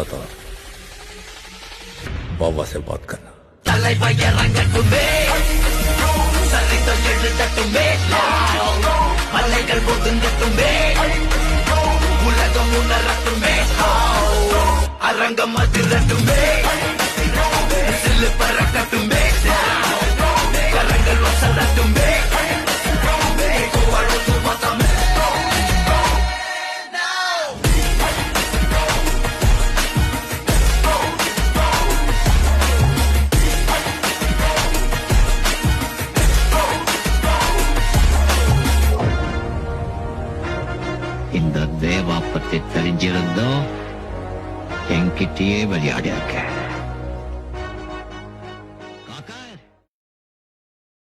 आता था बाबा से बात करना। அரங்கம் அதிரட்டுமே சில்லு பறக்கட்டுமே கரங்கள் வசரட்டுமே இந்த தேவா பத்தி தெரிஞ்சிருந்தோம் என்கிட்டயே விளையாடி இருக்க.